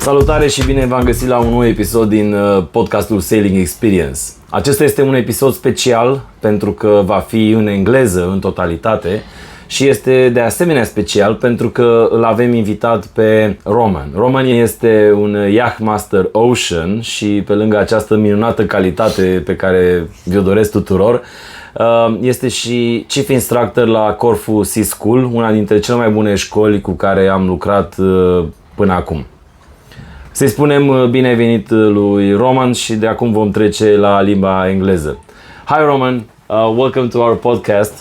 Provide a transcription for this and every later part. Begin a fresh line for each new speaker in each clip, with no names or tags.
Salutare și bine v-am găsit la un nou episod din podcastul Sailing Xperience. Acesta este un episod special pentru că va fi în engleză în totalitate și este de asemenea special pentru că îl avem invitat pe Roman. Roman este un Yachtmaster Ocean și pe lângă această minunată calitate pe care vi-o doresc tuturor, este și Chief Instructor la Corfu Sea School, una dintre cele mai bune școli cu care am lucrat până acum. Să-i spunem bine ai venit lui Roman și de acum vom trece la limba engleză. Hi Roman, welcome to our podcast.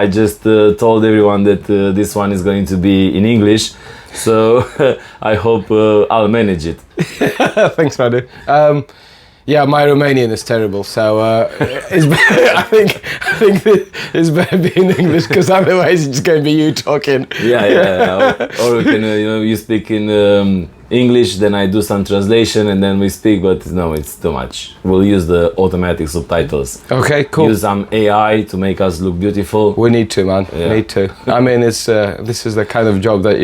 I just told everyone that this one is going to be in English, so I hope I'll manage it.
Thanks, Madu. Yeah, my Romanian is terrible, so it's I think it's better being English because otherwise it's going to be you talking.
Yeah. Or we can, you speak in English, then I do some translation, and then we speak. But no, it's too much. We'll use the automatic subtitles.
Okay, cool.
Use some AI to make us look beautiful.
We need to, man.
Yeah.
Need to. I mean, it's this is the kind of job that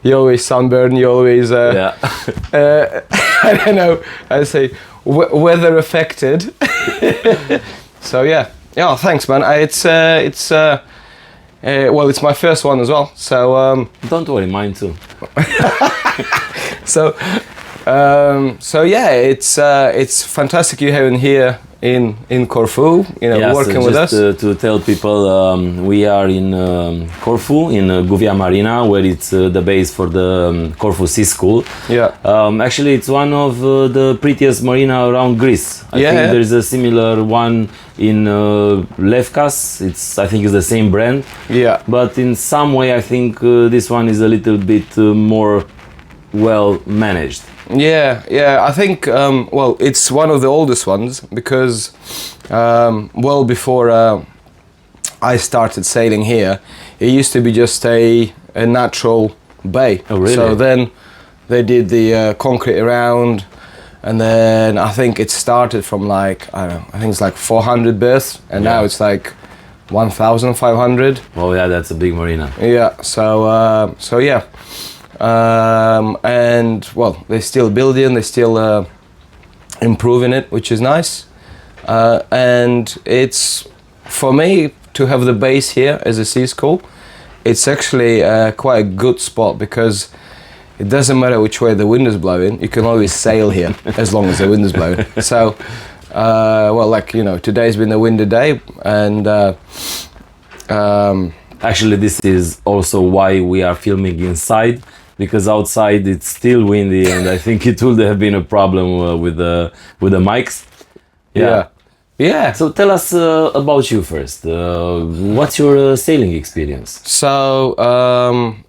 you always sunburn, you always
Yeah.
I don't know. I say weather affected. So yeah. Thanks, man. Well, it's my first one as well. So
Don't worry, mine too.
So yeah, it's fantastic you having here in Corfu, working with us.
To tell people, we are in Corfu, in Guvia Marina, where it's the base for the Corfu Sea School.
Yeah.
Actually, it's one of the prettiest marina around Greece. I think there's a similar one in Lefkas. I think it's the same brand.
Yeah.
But in some way, I think this one is a little bit more well managed.
Yeah. I think it's one of the oldest ones because well before I started sailing here, it used to be just a natural bay.
Oh, really?
So then they did the concrete around, and then I think it started from I think it's like 400 berths, and now it's like 1,500.
Oh yeah, that's a big marina.
Yeah. So yeah. And well, they're still building, they're still improving it, which is nice. And it's, for me, to have the base here as a sea school, it's actually quite a good spot because it doesn't matter which way the wind is blowing, you can always sail here as long as the wind is blowing. So, today's been a windy day, and
actually this is also why we are filming inside, because outside it's still windy, and I think it would have been a problem with the mics.
Yeah.
So tell us about you first. What's your sailing experience?
So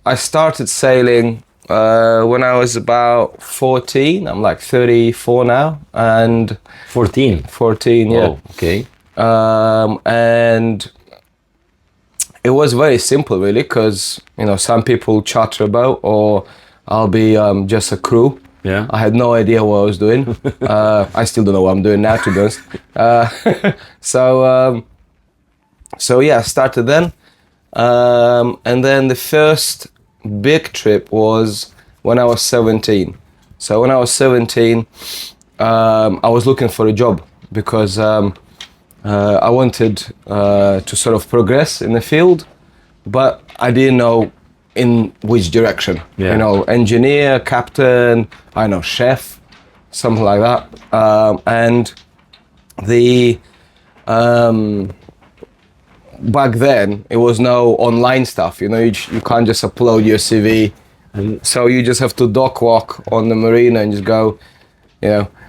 I started sailing when I was about 14. I'm like 34 now, and
14.
14, yeah.
Oh, okay.
And it was very simple, really, because some people charter a boat, or I'll be just a crew.
Yeah.
I had no idea what I was doing. I still don't know what I'm doing now, to be honest. So yeah, I started then, and then the first big trip was when I was 17. So when I was 17, I was looking for a job because I wanted to sort of progress in the field, but I didn't know in which direction.
Yeah.
Engineer, captain, chef, something like that. And the back then it was no online stuff. You can't just upload your CV, so you just have to dock walk on the marina and just go.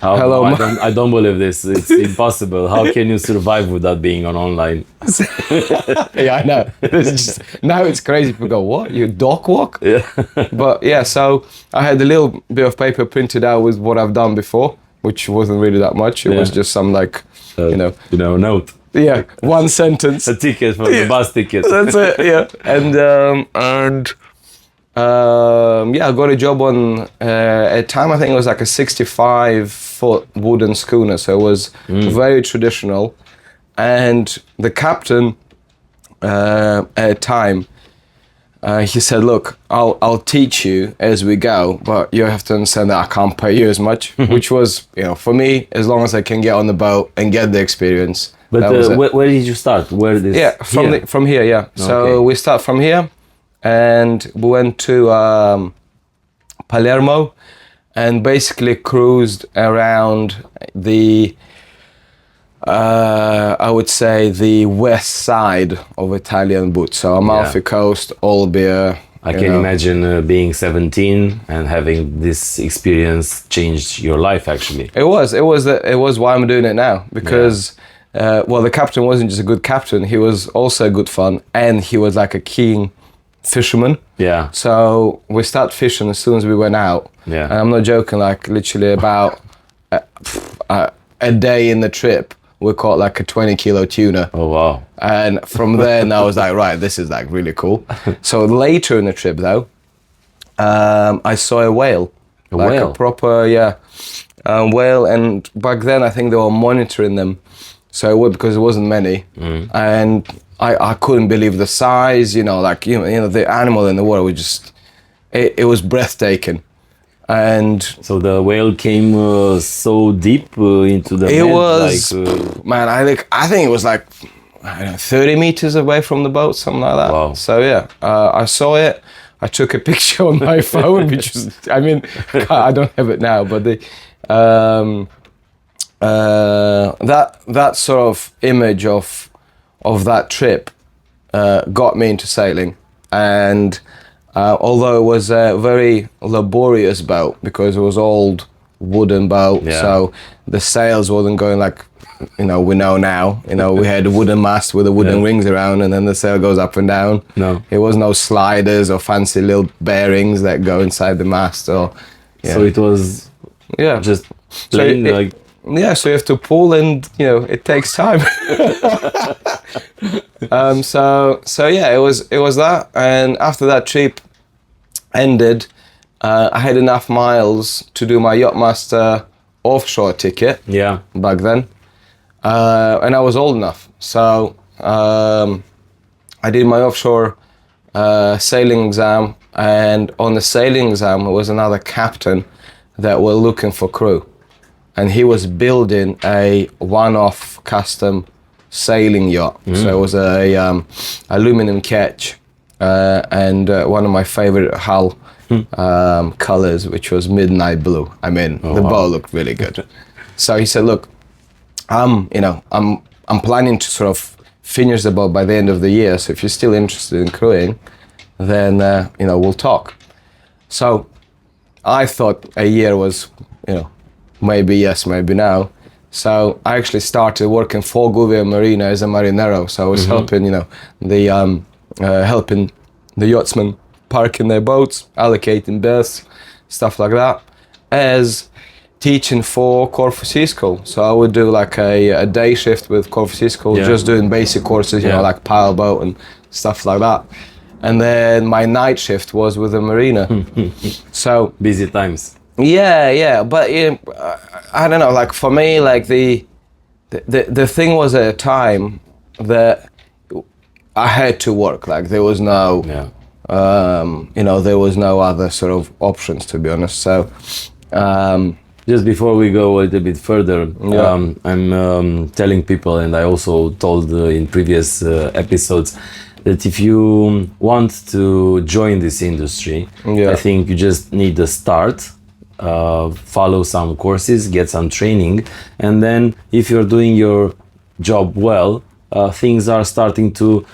Hello.
I don't believe this. It's impossible. How can you survive without being online?
Yeah, I know. Now it's crazy. People go, what? You dock walk?
Yeah.
But yeah, so I had a little bit of paper printed out with what I've done before, which wasn't really that much. It was just some
note.
Yeah, one sentence.
A ticket for the bus ticket.
That's it. Yeah, I got a job on at the time I think it was like a 65-foot wooden schooner, so it was very traditional. And the captain at the time he said, look, I'll teach you as we go, but you have to understand that I can't pay you as much, which was, for me, as long as I can get on the boat and get the experience.
But where did you start?
From here, yeah. Okay. So we start from here, and we went to Palermo, and basically cruised around the, I would say, the west side of Italian boot. So Amalfi Coast, Olbia.
I can imagine being 17 and having this experience changed your life. Actually,
it was why I'm doing it now, because the captain wasn't just a good captain; he was also good fun, and he was like a keen fisherman.
Yeah.
So we start fishing as soon as we went out.
Yeah.
And I'm not joking. Like literally about a day in the trip, we caught like a 20-kilo tuna.
Oh wow!
And from then I was like, right, this is like really cool. So later in the trip though, I saw a whale.
A
proper whale. And back then I think they were monitoring them. So because there wasn't many, and I couldn't believe the size. The animal in the water was just, it was breathtaking. And
so the whale came so deep into the.
It was, man. I think it was like 30 meters away from the boat, something like that.
Wow.
So I saw it. I took a picture on my phone, which was, I don't have it now, but that sort of image of that trip got me into sailing. And although it was a very laborious boat, because it was old wooden boat, so the sails wasn't going like we know now. We had a wooden mast with the wooden rings around, and then the sail goes up and down.
No,
it was no sliders or fancy little bearings that go inside the mast. So
it was just plain
so you have to pull, and it takes time. It was that. And after that trip ended, I had enough miles to do my Yachtmaster offshore ticket.
Yeah.
Back then, and I was old enough, so I did my offshore sailing exam. And on the sailing exam, there was another captain that were looking for crew. And he was building a one-off custom sailing yacht. So it was a aluminum ketch and one of my favorite hull colors, which was midnight blue. The boat looked really good. So he said, "Look, I'm planning to sort of finish the boat by the end of the year. So if you're still interested in crewing, then we'll talk." So I thought a year was maybe yes, maybe no. So I actually started working for Gouvier Marina as a marinero. So I was helping, helping the yachtsmen parking their boats, allocating berths, stuff like that, as teaching for Corfu Sea School. So I would do like a day shift with Corfu Sea School, just doing basic courses, like pile boat and stuff like that. And then my night shift was with the marina. So
busy times.
Yeah, but I don't know. Like for me, like the thing was at a time that I had to work. Like there was no, there was no other sort of options, to be honest. So,
just before we go a little bit further, I'm telling people, and I also told in previous episodes, that if you want to join this industry, I think you just need to start. Follow some courses, get some training, and then if you're doing your job well, things are starting to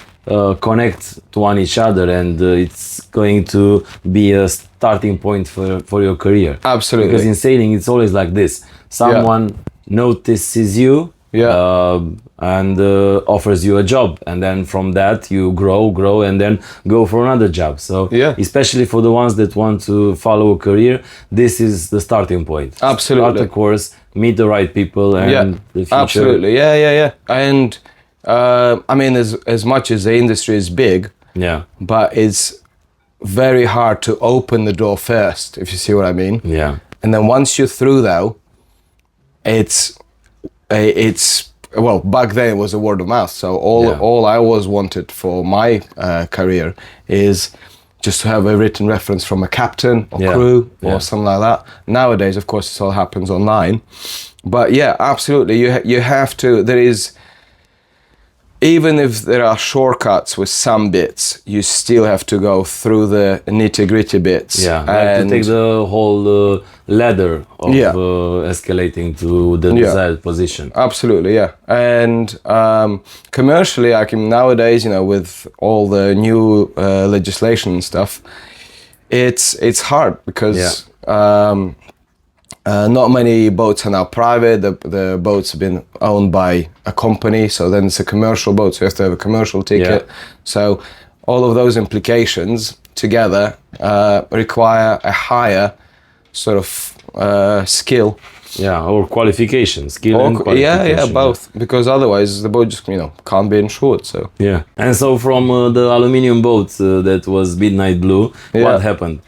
connect to one each other, and it's going to be a starting point for your career.
Absolutely.
Because in sailing, it's always like this. Someone notices you and offers you a job, and then from that you grow and then go for another job. So especially for the ones that want to follow a career, this is the starting point.
Absolutely.
Start a course, meet the right people, and the future.
Absolutely. And as much as the industry is big, but it's very hard to open the door first, if you see what I mean. And then once you're through though, it's back then it was a word of mouth. So all I always wanted for my career is just to have a written reference from a captain or crew or something like that. Nowadays, of course, this all happens online. But yeah, absolutely, you have to. There is, even if there are shortcuts with some bits, you still have to go through the nitty-gritty bits.
Yeah, and to take the whole ladder of escalating to the desired position.
Absolutely, yeah. And commercially, like nowadays, you know, with all the new legislation and stuff, it's hard because not many boats are now private. The boats have been owned by a company, so then it's a commercial boat, so you have to have a commercial ticket. Yeah. So all of those implications together require a higher sort of skill.
Yeah, or qualification, skill and qualification.
Yeah, both. Because otherwise the boat just, you know, can't be insured. So
yeah. And so from the aluminium boat that was midnight blue, what happened?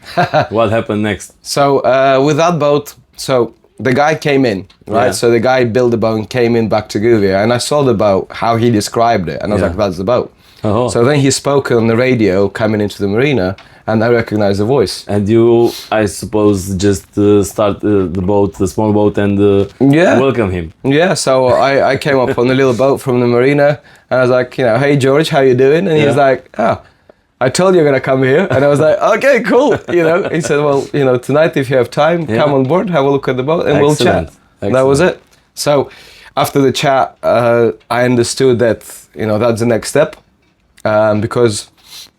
What happened next? So
with that boat, so the guy came in, right? Yeah. So the guy built the boat and came in back to Guvia, and I saw the boat, how he described it, and I was like, that's the boat. Oh. So then he spoke on the radio coming into the marina, and I recognized the voice.
And you, I suppose, just start the small boat, and welcome him.
Yeah, so I came up on the little boat from the marina, and I was like, you know, hey George, how you doing? And he was like, I told you you're gonna come here. And I was like, okay, cool. You know, he said, well, you know, tonight if you have time, come on board, have a look at the boat, and we'll chat. Excellent. That was it. So after the chat, I understood that, you know, that's the next step, because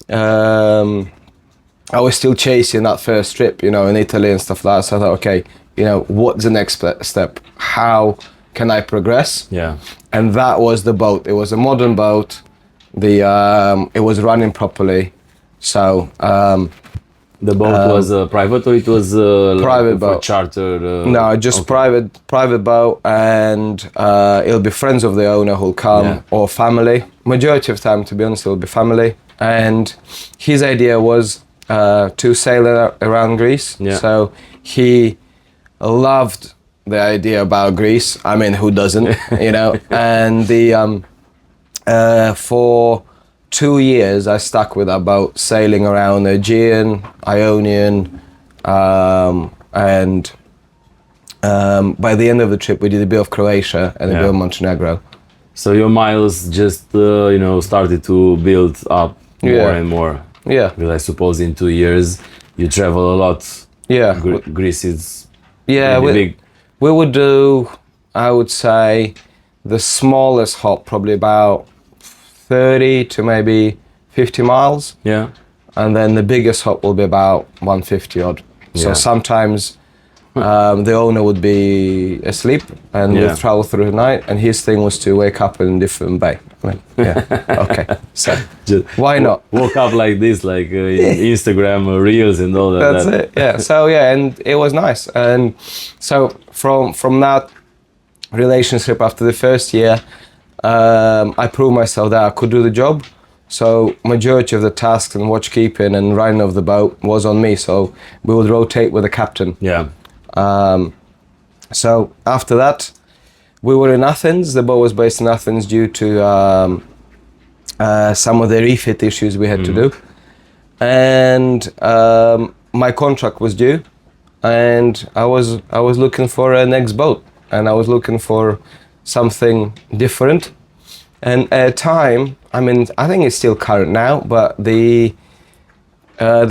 I was still chasing that first trip, you know, in Italy and stuff like that. So I thought, okay, you know, what's the next step? How can I progress?
Yeah.
And that was the boat. It was a modern boat. It was running properly. So
the boat was private, or it was
private boat,
charter?
No, just private boat, and it'll be friends of the owner who'll come, or family. Majority of time, to be honest, it'll be family. And his idea was to sail around Greece. Yeah. So he loved the idea about Greece. I mean, who doesn't, you know? And for 2 years, I stuck with that boat, sailing around Aegean, Ionian, and by the end of the trip, we did a bit of Croatia and a bit of Montenegro.
So your miles just, you know, started to build up more and more.
Yeah.
Because I suppose in 2 years, you travel a lot.
Yeah.
Greece is
really
big.
We would do, I would say, the smallest hop, probably about 30 to maybe 50 miles.
Yeah.
And then the biggest hop will be about 150 odd. So sometimes the owner would be asleep and we'd travel through the night, and his thing was to wake up in a different bay. I mean, okay. So why not?
Woke up like this, like Instagram reels and all that.
That's it. Yeah. So and it was nice. And so from that relationship, after the first year, I proved myself that I could do the job. So majority of the tasks and watch keeping and running of the boat was on me. So we would rotate with the captain.
Yeah.
So after that, we were in Athens. The boat was based in Athens due to some of the refit issues we had to do. And my contract was due, and I was looking for a next boat, and I was looking for something different. And at a time, I mean, I think it's still current now, but the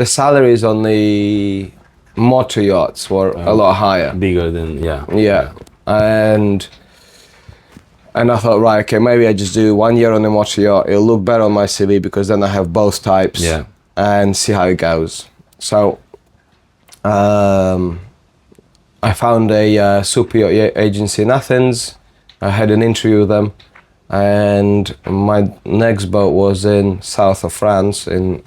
salaries on the motor yachts were a lot higher.
Bigger than,
Yeah. And I thought, right, okay, maybe I just do 1 year on the motor yacht. It'll look better on my CV because then I have both types.
Yeah.
And see how it goes. So I found a super yacht agency in Athens. I had an interview with them, and my next boat was in south of France, in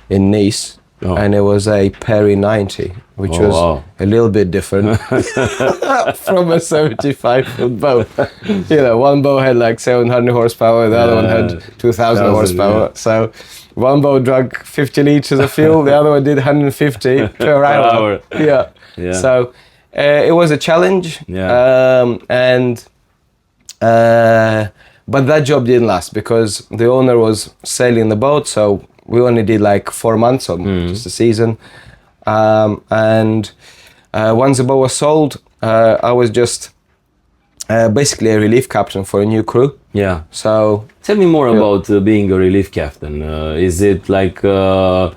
Nice, and it was a Perry 90, which was a little bit different from a 75-foot boat. You know, one boat had like 700 horsepower, the other one had 2,000 horsepower. Yeah. So one boat drank 50 liters of fuel, the other one did 150 per hour. Yeah. So it was a challenge, but that job didn't last because the owner was sailing the boat, so we only did like 4 months or just a season. And once the boat was sold, I was just basically a relief captain for a new crew.
Yeah.
So
tell me more about being a relief captain. Is it like a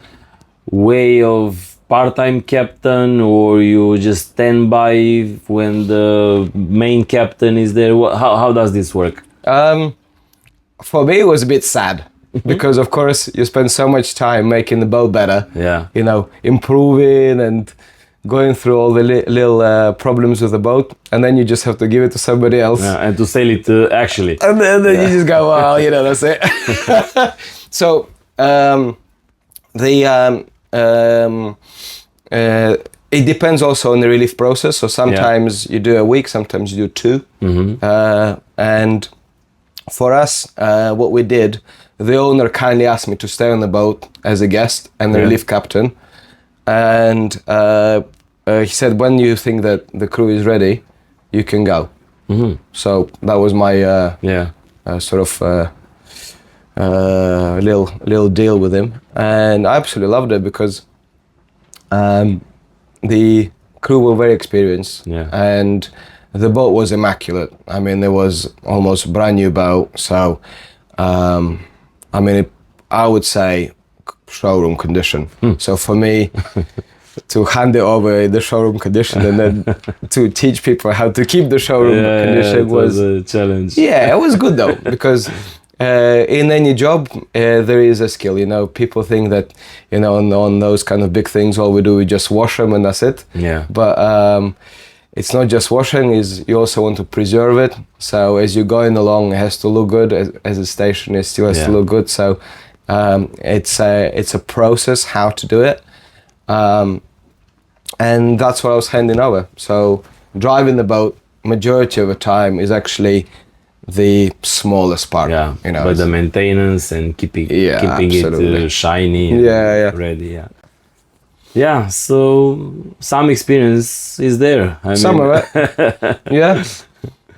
way of part-time captain, or you just stand by when the main captain is there? How does this work?
For me, it was a bit sad because, of course, you spend so much time making the boat better.
Yeah.
You know, improving and going through all the little problems with the boat, and then you just have to give it to somebody else.
Yeah, and to sail it actually.
And then you just go, well, you know, that's it. So it depends also on the relief process. So sometimes you do a week, sometimes you do 2. And for us, what we did, the owner kindly asked me to stay on the boat as a guest and the relief captain. And he said, when you think that the crew is ready, you can go. So that was my sort of little deal with him. And I absolutely loved it because the crew were very experienced, and the boat was immaculate. I mean, it was almost a brand new boat. So, I mean, I would say showroom condition. So for me, to hand it over in the showroom condition and then to teach people how to keep the showroom condition was
a challenge.
Yeah, it was good though, because in any job there is a skill. You know, people think that, you know, on those kind of big things, all we do is just wash them and that's it.
Yeah.
But it's not just washing; is you also want to preserve it. So as you're going along, it has to look good. As a station, it still has to look good. So it's a process how to do it, and that's what I was handing over. So driving the boat, majority of the time, is actually the smallest part.
Yeah,
you know,
but the maintenance and keeping it shiny and ready. Yeah, so some experience is there.
Some of it.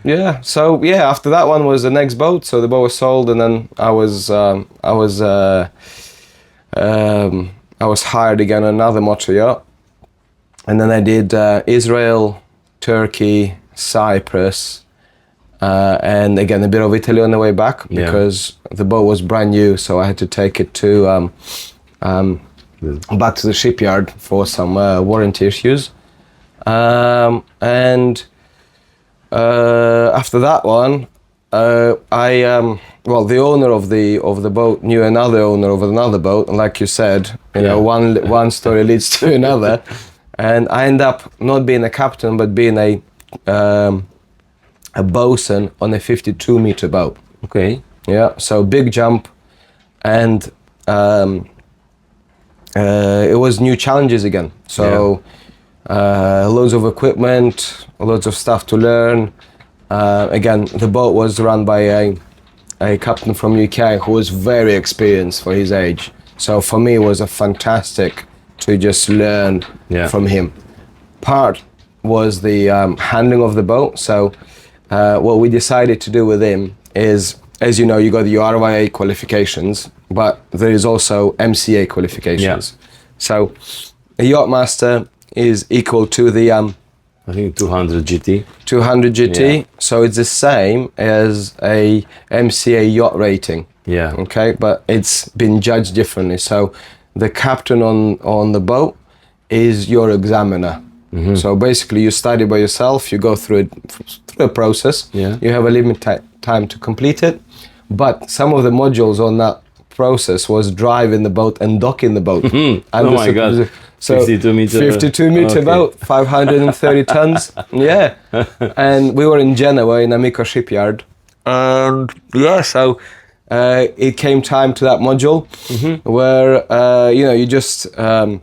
Yeah. So after that one was the next boat. So the boat was sold, and then I was hired again on another motor yacht, and then I did Israel, Turkey, Cyprus, and again a bit of Italy on the way back because the boat was brand new. So I had to take it to back to the shipyard for some warranty issues, and after that one, the owner of the boat knew another owner of another boat, and like you said, you know, one story leads to another, and I end up not being a captain but being a bosun on a 52-meter boat.
Okay.
Yeah, so big jump, and it was new challenges again. So loads of equipment, loads of stuff to learn. Again, the boat was run by a captain from UK who was very experienced for his age. So for me, it was a fantastic to just learn from him. Part was the handling of the boat. So what we decided to do with him is, as you know, you got your RYA qualifications, but there is also MCA qualifications. So a yacht master is equal to the
I think 200 GT.
200 GT. So it's the same as a MCA yacht rating.
Yeah.
Okay, but it's been judged differently. So the captain on the boat is your examiner. So basically, you study by yourself. You go through a process. Yeah. You have a limited time to complete it. But some of the modules on that process was driving the boat and docking the boat.
Oh my God.
So 52 meter boat, 530 tons. Yeah. And we were in Genoa in Amico shipyard. And so it came time to that module where, you just, you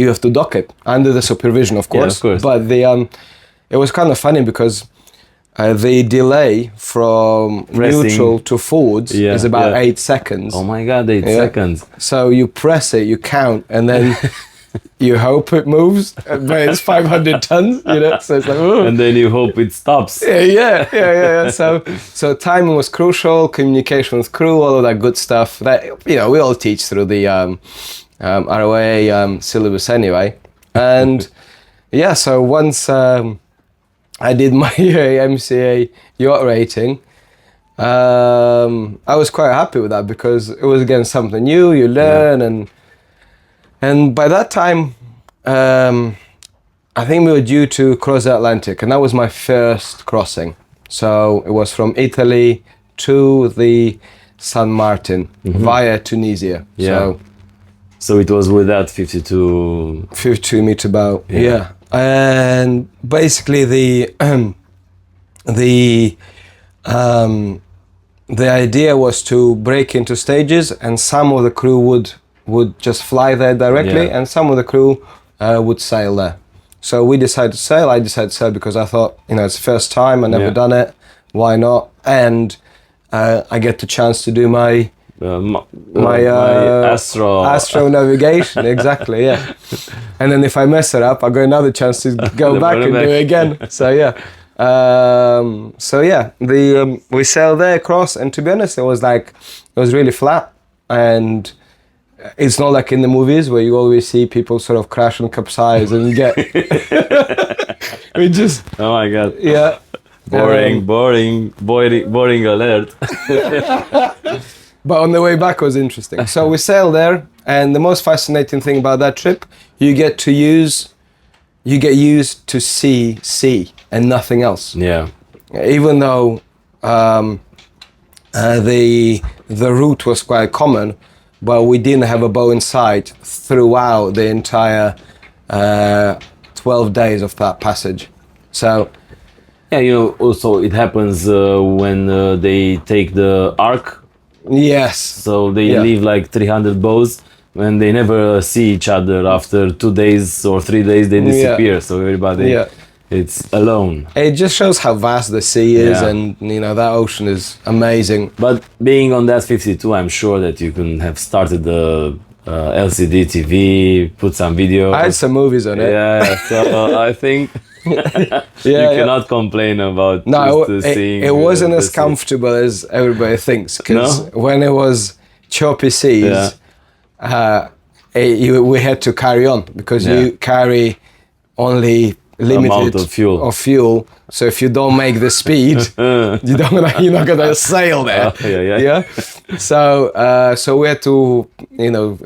have to dock it under the supervision, of course.
Yeah, of course.
But it was kind of funny because the delay from neutral to forwards is about 8 seconds.
Oh my God, 8 seconds.
So you press it, you count, and then you hope it moves, but it's 500 tons, you know. So it's like, ooh.
And then you hope it stops.
Yeah. So timing was crucial, communication with crew, all of that good stuff that, you know, we all teach through the RYA syllabus anyway. And yeah, so once I did my MCA yacht rating, I was quite happy with that because it was again something new, you learn, and by that time, I think we were due to cross the Atlantic, and that was my first crossing. So it was from Italy to the San Martin via Tunisia.
Yeah. So it was with that 52
meter bow. Yeah. And basically the idea was to break into stages, and some of the crew would just fly there directly, and some of the crew would sail there. So we decided to sail. I decided to sail because I thought, you know, it's the first time, I've never done it, why not? And I get the chance to do my astro navigation, exactly, yeah. And then if I mess it up, I got another chance to go back and do it again. So yeah. We sailed there across, and to be honest, it was really flat, and it's not like in the movies where you always see people sort of crash and capsize and you get we just,
oh my god,
yeah,
boring alert.
But on the way back was interesting. So we sailed there, and the most fascinating thing about that trip, you get used to see sea and nothing else.
Yeah.
Even though the route was quite common, but we didn't have a bow in sight throughout the entire 12 days of that passage. So
yeah, you know, also it happens when they take the arc.
Yes.
So they leave like 300 bows. When they never see each other after 2 days or 3 days, they disappear. So everybody, it's alone.
It just shows how vast the sea is, and you know that ocean is amazing.
But being on that 52, I'm sure that you can have started the LCD TV, put some video.
I had some movies on it.
Yeah, so I think you cannot complain about seeing.
It wasn't as comfortable as everybody thinks, because when it was choppy seas, we had to carry on because you carry only limited
amount of fuel.
So if you don't make the speed, you're not gonna sail there. So we had to, you know,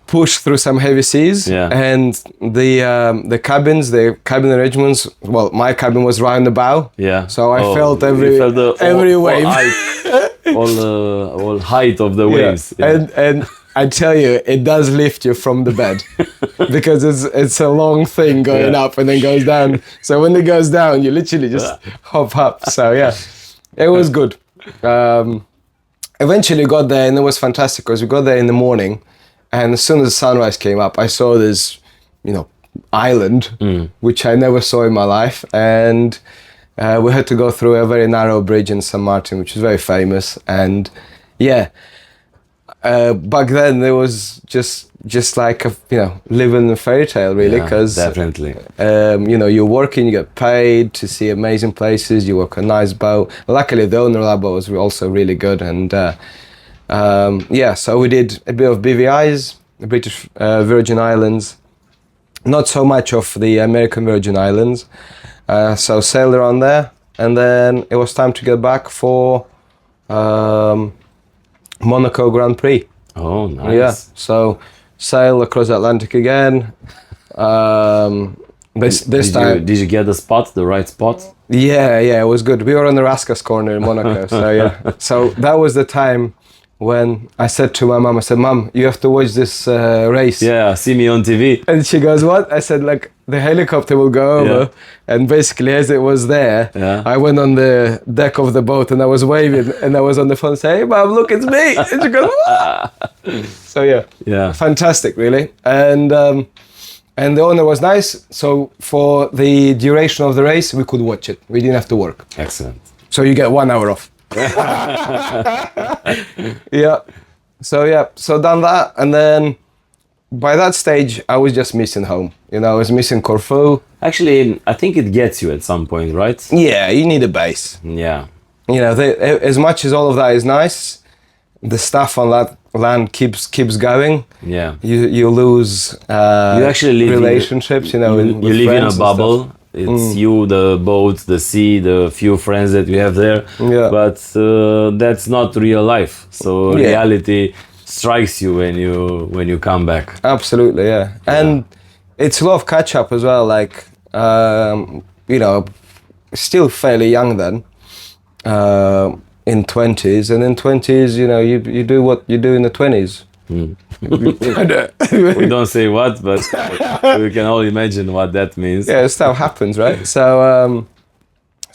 push through some heavy seas, and the cabin arrangements. Well, my cabin was right on the bow. Yeah. So I felt every wave.
All height of the waves.
Yeah. And I tell you, it does lift you from the bed because it's a long thing going up and then goes down. So when it goes down, you literally just hop up. So yeah, it was good. Eventually got there, and it was fantastic because we got there in the morning, and as soon as the sunrise came up, I saw this, you know, island, which I never saw in my life, and we had to go through a very narrow bridge in San Martin, which is very famous. And back then it was just like living a fairy tale, really, because
definitely,
you know, you're working, you get paid to see amazing places, you work a nice boat. Luckily, the owner of that boat was also really good, and so we did a bit of BVIs, the British Virgin Islands, not so much of the American Virgin Islands. So sailed around there, and then it was time to get back for Monaco Grand Prix.
Oh, nice.
Yeah, so sail across the Atlantic again. This time.
Did you get the right spot?
Yeah, it was good. We were on the Rascas corner in Monaco, so yeah. So that was the time when I said to my mom, I said, "Mom, you have to watch this race."
Yeah, see me on TV.
And she goes, "What?" I said, "Like, the helicopter will go over." And basically, as it was there, I went on the deck of the boat and I was waving, and I was on the phone saying, "Hey, Mom, look, it's me." And she goes, "What?" So yeah, fantastic, really. And the owner was nice. So for the duration of the race, we could watch it. We didn't have to work.
Excellent.
So you get 1 hour off. So done that, and then by that stage, I was just missing home. You know, I was missing Corfu.
Actually, I think it gets you at some point, right?
Yeah, you need a base.
Yeah.
You know, as much as all of that is nice, the stuff on that land keeps going.
Yeah.
You lose
You actually live
relationships. You know,
you live in a bubble. It's you, the boat, the sea, the few friends that you have there.
Yeah.
But that's not real life. So reality strikes you when you come back.
Absolutely, yeah. And it's a lot of catch up as well. Like, you know, still fairly young then, in 20s, and in 20s, you know, you do what you do in the 20s.
We don't say what, but we can all imagine what that means.
Yeah, stuff happens, right? So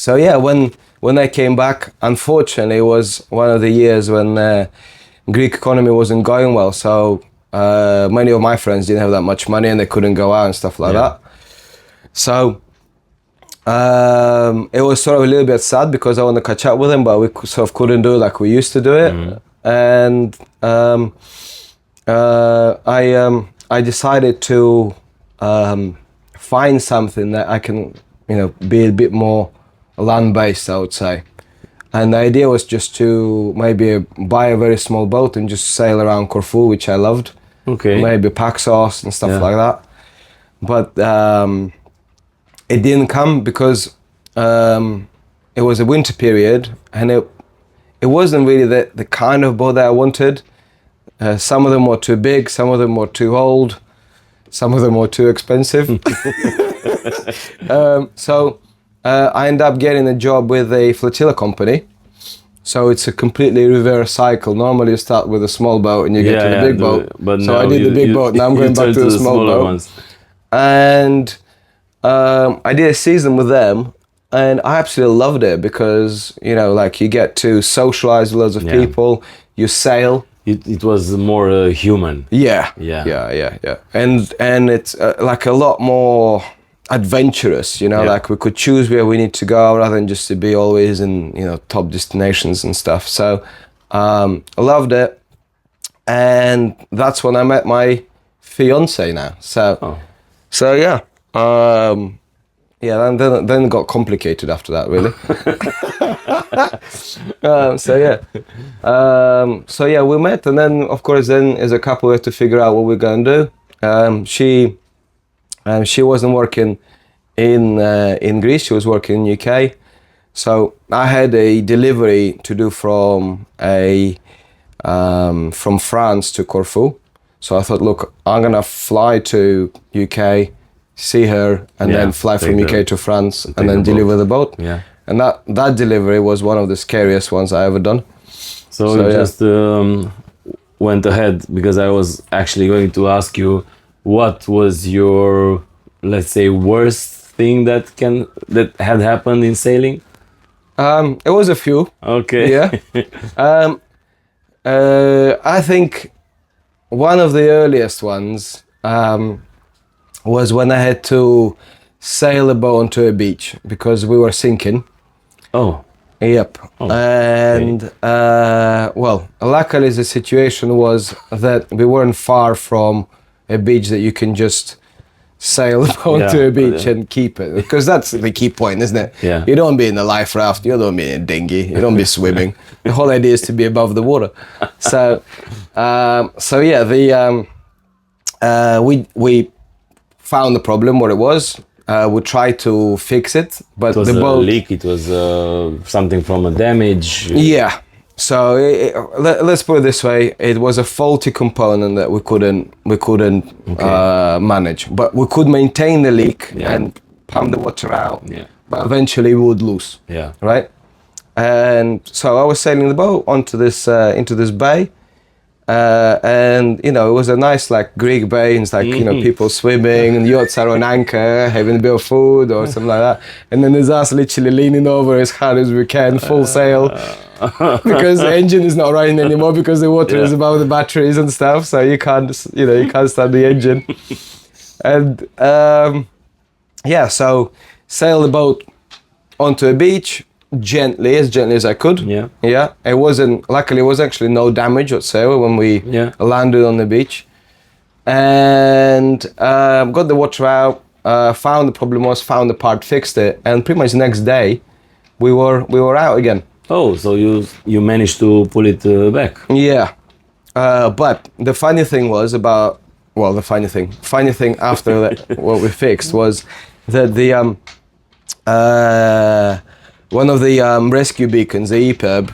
yeah, when I came back, unfortunately, it was one of the years when Greek economy wasn't going well. So many of my friends didn't have that much money and they couldn't go out and stuff like that. So it was sort of a little bit sad because I wanted to catch up with them, but we sort of couldn't do it like we used to do it. And I decided to find something that I can, you know, be a bit more land-based, I would say. And the idea was just to maybe buy a very small boat and just sail around Corfu, which I loved.
Okay.
Maybe Paxos and stuff like that. But it didn't come because it was a winter period and it wasn't really the kind of boat that I wanted. Some of them were too big, some of them were too old, some of them were too expensive. So I ended up getting a job with a flotilla company. So it's a completely reverse cycle. Normally you start with a small boat and you get to the big boat.
But
so I did the big boat, now I'm going back to the small boat. Ones. And I did a season with them and I absolutely loved it because, you know, like you get to socialize with loads of people, you sail.
It was more human.
Yeah. And it's like a lot more adventurous, you know, like we could choose where we need to go rather than just to be always in, you know, top destinations and stuff. So I loved it. And that's when I met my fiance now. So yeah. Then it got complicated after that, really. So yeah, we met, and then of course, then as a couple, we had to figure out what we're going to do. She wasn't working in Greece; she was working in UK. So I had a delivery to do from France to Corfu. So I thought, look, I'm gonna fly to UK, see her, and then fly from UK to France, and then deliver the boat. Yeah. And that delivery was one of the scariest ones I ever done.
So you just went ahead, because I was actually going to ask you, what was your, let's say, worst thing that had happened in sailing?
It was a few.
Okay.
Yeah. I think one of the earliest ones was when I had to sail a boat onto a beach because we were sinking.
Oh.
Yep. Oh, and well, luckily the situation was that we weren't far from a beach that you can just sail onto a beach and keep it, because that's the key point, isn't it? Yeah. You don't be in a life raft, you don't be in a dinghy, you don't be swimming. The whole idea is to be above the water. So we found the problem, what it was. We tried to fix it, but
it was
the boat
a leak. It was something from a damage.
Yeah. So let's put it this way: it was a faulty component that we couldn't manage, but we could maintain the leak and pump the water out. Yeah. But eventually we would lose. Yeah. Right. And so I was sailing the boat onto this into this bay. And you know, it was a nice like Greek bay, and it's like, you know, people swimming and yachts are on anchor having a bit of food or something like that, and then there's us literally leaning over as hard as we can, full sail, because the engine is not running anymore because the water is above the batteries and stuff, so you can't start the engine. And so sail the boat onto a beach gently as I could. Luckily it was actually no damage whatsoever when we landed on the beach. and got the water out, found the problem was, found the part, fixed it, and pretty much the next day we were out again.
Oh, so you managed to pull it back.
Yeah, but the funny thing was the funny thing after that, what we fixed was that the one of the rescue beacons, the EPIRB,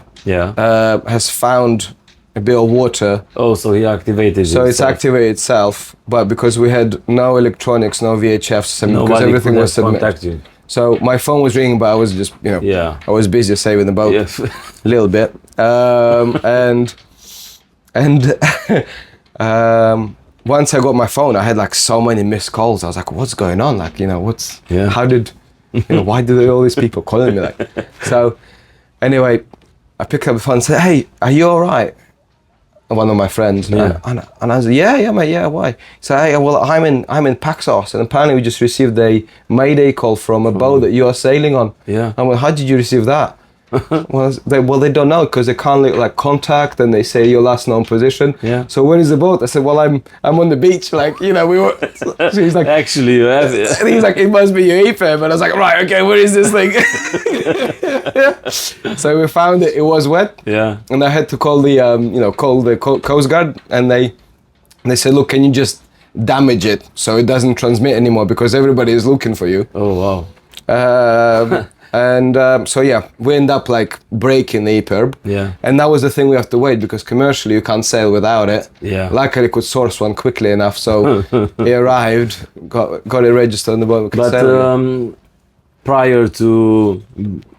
has found a bit of water.
Oh, so he activated it.
So it's activated itself, but because we had no electronics, no VHFs, because everything was submitted. So my phone was ringing, but I was just, I was busy saving the boat a little bit. Once I got my phone, I had like so many missed calls. I was like, what's going on? Like, why do all these people calling me like? So anyway, I picked up the phone and said, hey, are you all right? One of my friends. And I was like, yeah, mate, yeah, why? So, hey, well, I'm in Paxos, and apparently we just received a mayday call from a boat that you are sailing on.
Yeah.
I'm like, how did you receive that? They don't know, because they can't like contact, and they say your last known position.
Yeah.
So where is the boat? I said, well, I'm on the beach, like, we were. So he's like,
actually, you have it.
And he's like, it must be your EPIRB. And I was like, right, okay, where is this thing? So we found it. It was wet.
Yeah.
And I had to call the Coast Guard, and they said, look, can you just damage it so it doesn't transmit anymore, because everybody is looking for you.
Oh wow.
So we end up like breaking the EPIRB.
Yeah.
And that was the thing, we have to wait, because commercially you can't sail without it.
Yeah.
Luckily could source one quickly enough, so it arrived, got it registered on the boat.
But prior to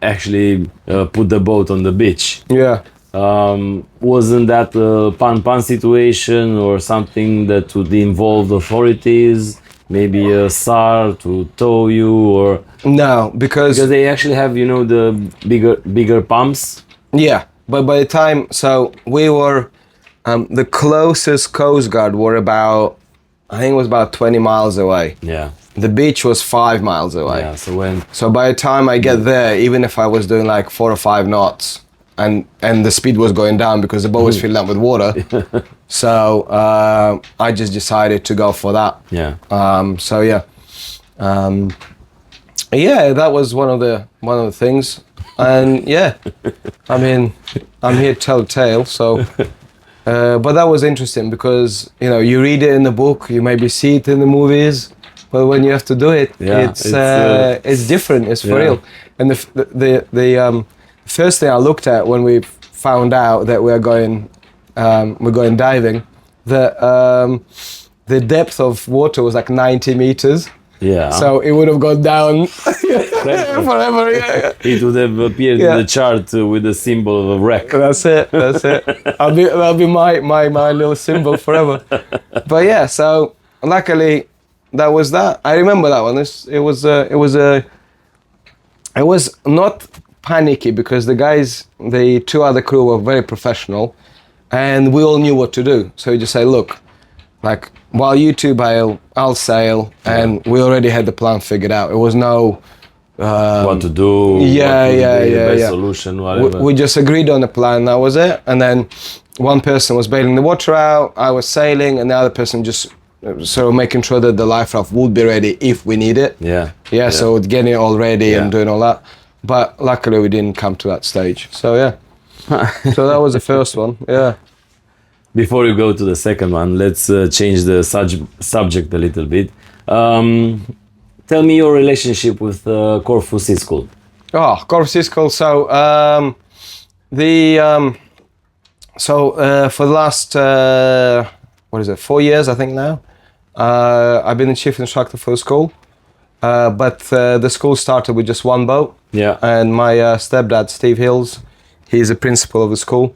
actually put the boat on the beach, wasn't that a pan situation or something that would involve authorities? Maybe a SAR to tow you, or
no, because
they actually have the bigger pumps.
Yeah, but by the time, so we were the closest Coast Guard were about, I think it was about 20 miles away.
Yeah.
The beach was 5 miles away.
Yeah.
So by the time I get there, even if I was doing like 4 or 5 knots, and the speed was going down because the boat was filling up with water. So I just decided to go for that.
Yeah.
That was one of the things. And I mean, I'm here to tell a tale. So, but that was interesting because you read it in the book, you maybe see it in the movies, but when you have to do it, it's different. It's for real. And the first thing I looked at when we found out that we're going diving, that the depth of water was like 90 meters.
Yeah.
So it would have gone down forever. Yeah.
It would have appeared in the chart with the symbol of a wreck.
That's it. That'll be my little symbol forever. But so luckily that was that. I remember that one. It was not panicky because the 2 other crew were very professional, and we all knew what to do. So you just say, look, like, while you two bail, I'll sail, and we already had the plan figured out. It was no
what to do, best solution, whatever.
We just agreed on the plan, that was it. And then one person was bailing the water out, I was sailing, and the other person just sort of making sure that the life raft would be ready if we need it. So getting it all ready and doing all that. But luckily we didn't come to that stage. So so that was the first one.
Before you go to the second one, let's change the subject a little bit. Tell me your relationship with Corfu Sea School.
Corfu Sea School. So for the last 4 years, I think now, I've been the chief instructor for the school. But the school started with just one boat. And my stepdad, Steve Hills, he's the principal of the school.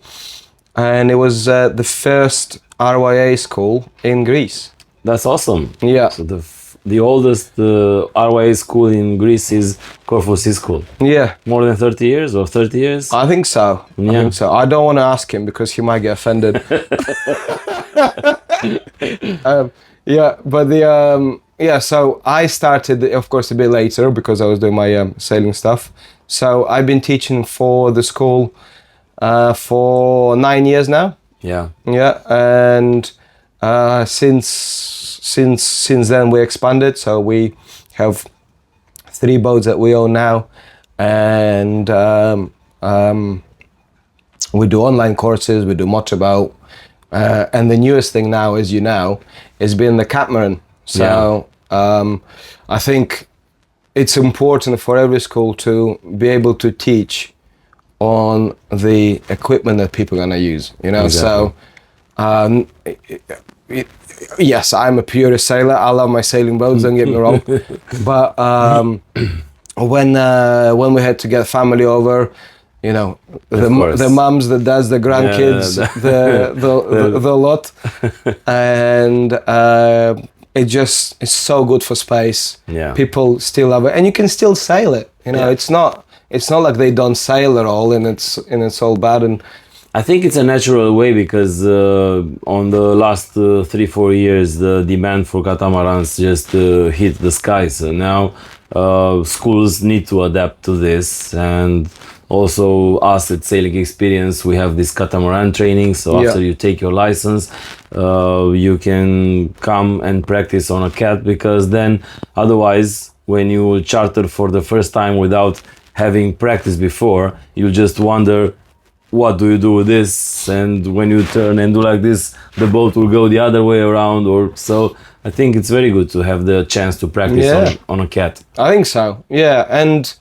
And it was the first RYA school in Greece.
That's awesome.
Yeah.
So the oldest RYA school in Greece is Corfu Sea School.
Yeah.
More than 30 years or 30 years?
I think so. I don't want to ask him because he might get offended. So I started, of course, a bit later because I was doing my sailing stuff. So I've been teaching for the school for 9 years now.
Yeah.
And Since then we expanded, so we have 3 boats that we own now, and we do online courses, we do motorboat, and the newest thing now, as you know, is being the catamaran. So I think it's important for every school to be able to teach on the equipment that people are going to use, you know.
Exactly.
So yes, I'm a purist sailor. I love my sailing boats, don't get me wrong. But when we had to get family over, you know, the mums, the dads, the grandkids, the lot, and it's so good for space.
Yeah.
People still love it, and you can still sail it. You know, it's not like they don't sail at all, and it's all bad. And
I think it's a natural way because on the last 3-4 years, the demand for catamarans just hit the sky. So now schools need to adapt to this, and also us at Sailing Xperience, we have this catamaran training. So after you take your license, you can come and practice on a cat, because then otherwise, when you charter for the first time without having practiced before, you just wonder, what do you do with this? And when you turn and do like this, the boat will go the other way around. Or so I think it's very good to have the chance to practice on a cat.
I think so. Yeah, and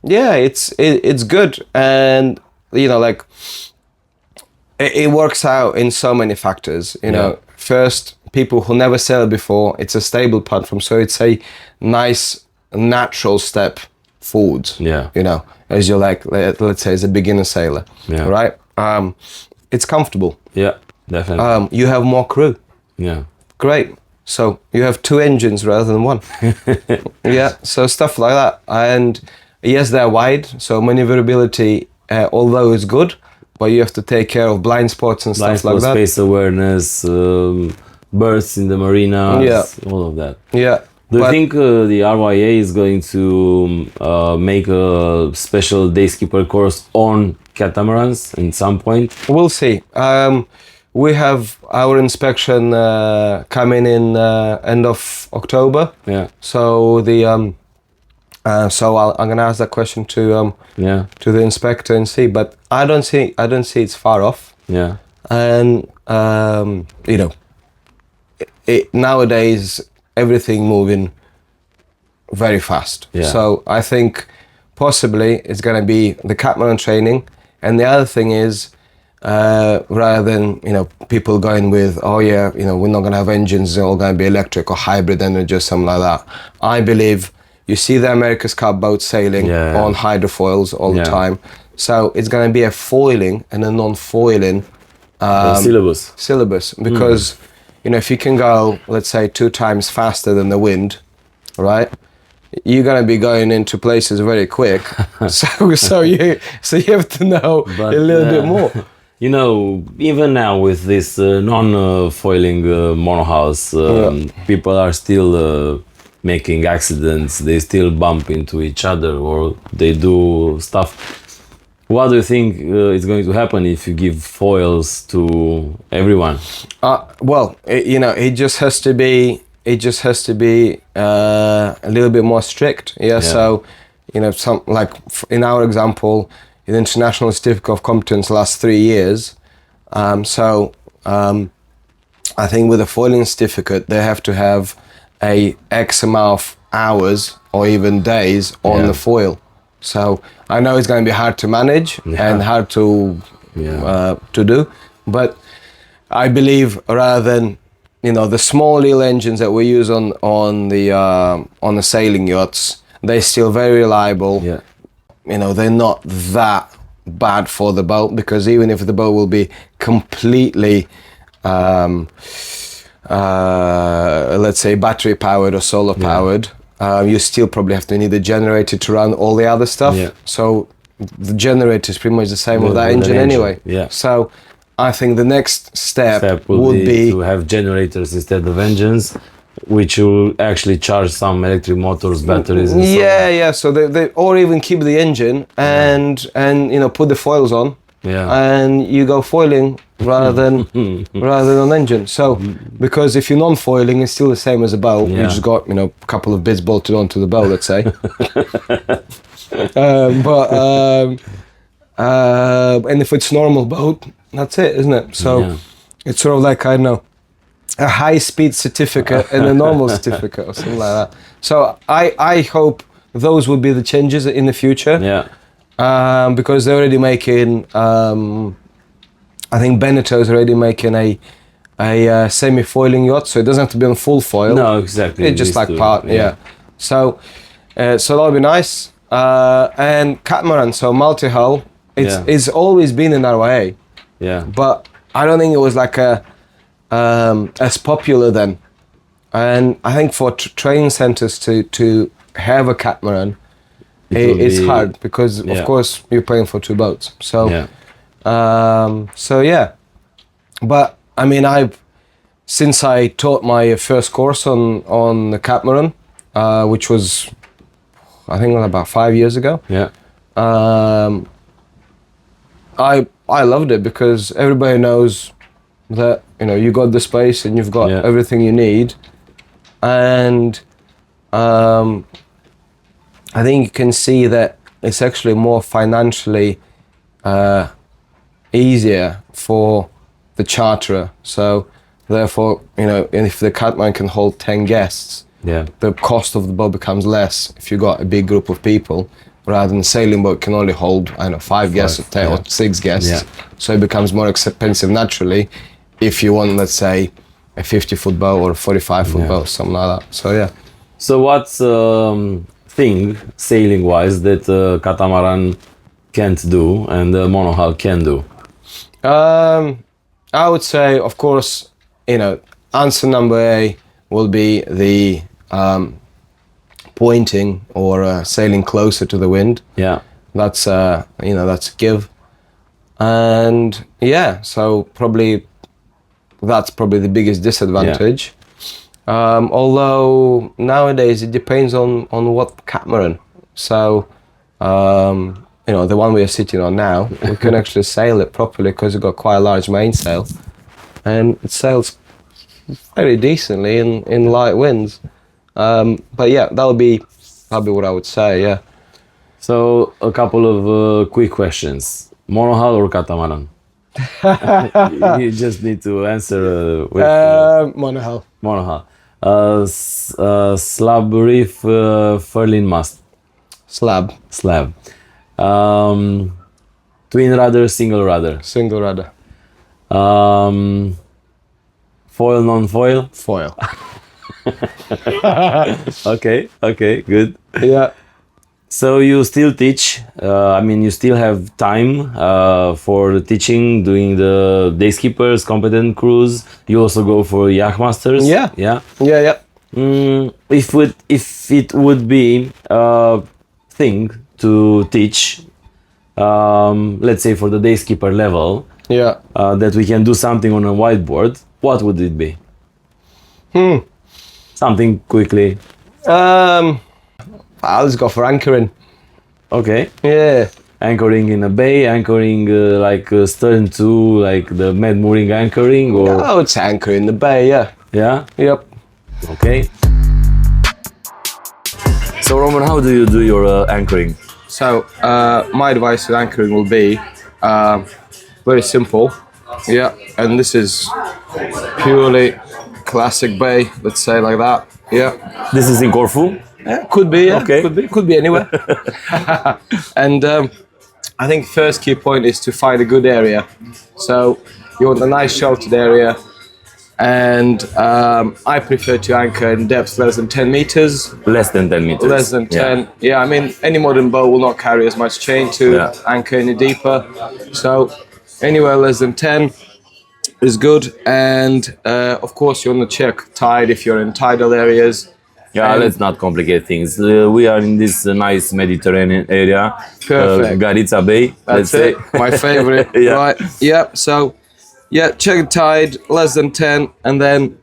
it's good, and you know, like it works out in so many factors. You know, first, people who never sailed before, it's a stable platform, so it's a nice natural step forwards.
Yeah,
you know, as you're like, let's say, as a beginner sailor, right? It's comfortable.
Yeah, definitely.
You have more crew.
Yeah,
great. So you have 2 engines rather than 1. Yeah, so stuff like that. And yes, they're wide, so maneuverability, although it's good, but you have to take care of blind spots and stuff like that.
Space awareness, berths in the marinas, all of that.
Yeah.
Do you think the RYA is going to make a special day skipper course on catamarans at some point?
We'll see. We have our inspection coming in end of October.
Yeah.
So I'm gonna ask that question to the inspector and see. But I don't see it's far off.
Yeah.
And you know, nowadays everything moving very fast.
Yeah.
So I think possibly it's gonna be the catamaran training, and the other thing is, rather than, you know, people going with, you know, we're not going to have engines, they're all going to be electric or hybrid energy or something like that. I believe you see the America's Cup boats sailing on hydrofoils all the time. So it's going to be a foiling and a non-foiling syllabus, because, you know, if you can go, let's say, 2 times faster than the wind, right? You're going to be going into places very quick. so you have to know a little bit more.
You know, even now with this non-foiling monohouse, people are still making accidents. They still bump into each other, or they do stuff. What do you think is going to happen if you give foils to everyone?
Well, you know, it just has to be a little bit more strict. Yeah. So, you know, like in our example, the International Certificate of Competence lasts 3 years. I think with a foiling certificate, they have to have a X amount of hours or even days on the foil. So I know it's going to be hard to manage and hard to do, but I believe rather than, you know, the small little engines that we use on the sailing yachts, they're still very reliable. Yeah. You know, they're not that bad for the boat, because even if the boat will be completely, let's say, battery powered or solar powered, you still probably have to need a generator to run all the other stuff. Yeah. So the generator is pretty much the same with that engine anyway. Yeah. So I think the next step would be
to have generators instead of engines, which will actually charge some electric motors, batteries, and
so on. So they or even keep the engine and you know, put the foils on and you go foiling rather than on engine. So because if you're non-foiling, it's still the same as a bow. You just got a couple of bits bolted onto the bow, let's say. And if it's normal boat, that's it, isn't it? So it's sort of like, I don't know, a high-speed certificate and a normal certificate or something like that. So I hope those would be the changes in the future. Because they're already making, I think Benetton's already making a semi-foiling yacht, so it doesn't have to be on full foil.
No, exactly.
It's just like part, So that'll be nice. And catamaran, so multi-hull, it's always been in RYA. But I don't think it was like as popular then. And I think for training centers to have a catamaran, it's hard because of course you're paying for two boats. So but I mean, since I taught my first course on the catamaran, which was I think about 5 years ago. I loved it because everybody knows that you got the space and you've got everything you need, and I think you can see that it's actually more financially easier for the charterer. So therefore, if the catamaran can hold 10 guests, the cost of the boat becomes less if you got a big group of people, rather than a sailing boat can only hold, 5 guests or 10 or 6 guests. So it becomes more expensive naturally if you want, let's say, a 50-foot boat or a 45-foot boat, something like that. So
So what's thing sailing-wise that catamaran can't do and the monohull can do?
I would say, of course, answer number A will be the pointing or sailing closer to the wind. That's that's a give. And so that's probably the biggest disadvantage. Although nowadays it depends on what catamaran. So the one we are sitting on now, we can actually sail it properly because it's got quite a large mainsail, and it sails very decently in light winds. But that'll be what I would say.
So a couple of quick questions: monohull or catamaran? You just need to answer with
monohull.
Monohull. Slab reef, furling mast.
Slab.
Twin rudder, single rudder.
Single rudder.
Foil, non-foil.
Foil.
Okay, good. So you still teach, you still have time for the teaching, doing the day skippers, competent crews. You also go for yacht masters. If it would be a thing to teach, let's say for the day skipper level, that we can do something on a whiteboard, what would it be? Something quickly.
Let's go for anchoring.
Okay. Anchoring in a bay, anchoring stern to the mad mooring anchoring, or?
I would say anchor in the bay, Yep.
Okay. So Roman, how do you do your anchoring?
So my advice with anchoring will be very simple. And this is purely classic bay, let's say like that.
This is in Corfu?
Could be,
Okay.
Could be anywhere. And I think first key point is to find a good area. So you want a nice sheltered area, and I prefer to anchor in depth less than 10 meters.
Less than 10 meters.
Less than 10. Any modern boat will not carry as much chain to anchor any deeper. So anywhere less than 10 is good. And of course you want to check tide if you're in tidal areas.
Let's not complicate things. We are in this nice Mediterranean area.
Perfect.
Garitza Bay.
That's it. My favorite. Right. So check the tide, less than 10, and then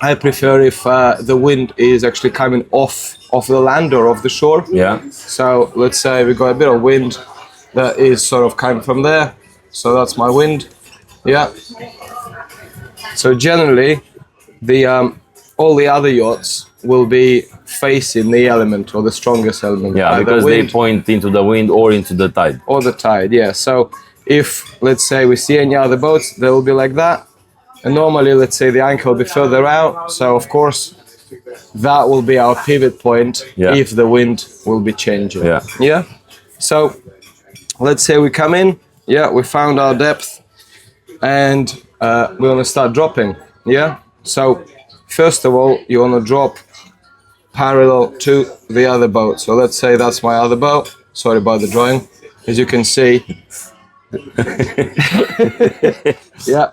I prefer if the wind is actually coming off the land or off the shore.
Yeah.
So let's say we got a bit of wind that is sort of coming from there. So that's my wind. Yeah. So generally, all the other yachts will be facing the element or the strongest element.
Yeah, because they point into the wind or into the tide.
Or the tide, yeah. So if, let's say, we see any other boats, they will be like that. And normally, let's say, the anchor will be further out. So, of course, that will be our pivot point if the wind will be changing.
Yeah.
Yeah. So, let's say we come in. Yeah, we found our depth. And we want to start dropping. Yeah. So, first of all, you want to drop parallel to the other boat. So let's say that's my other boat. Sorry about the drawing. As you can see. Yeah.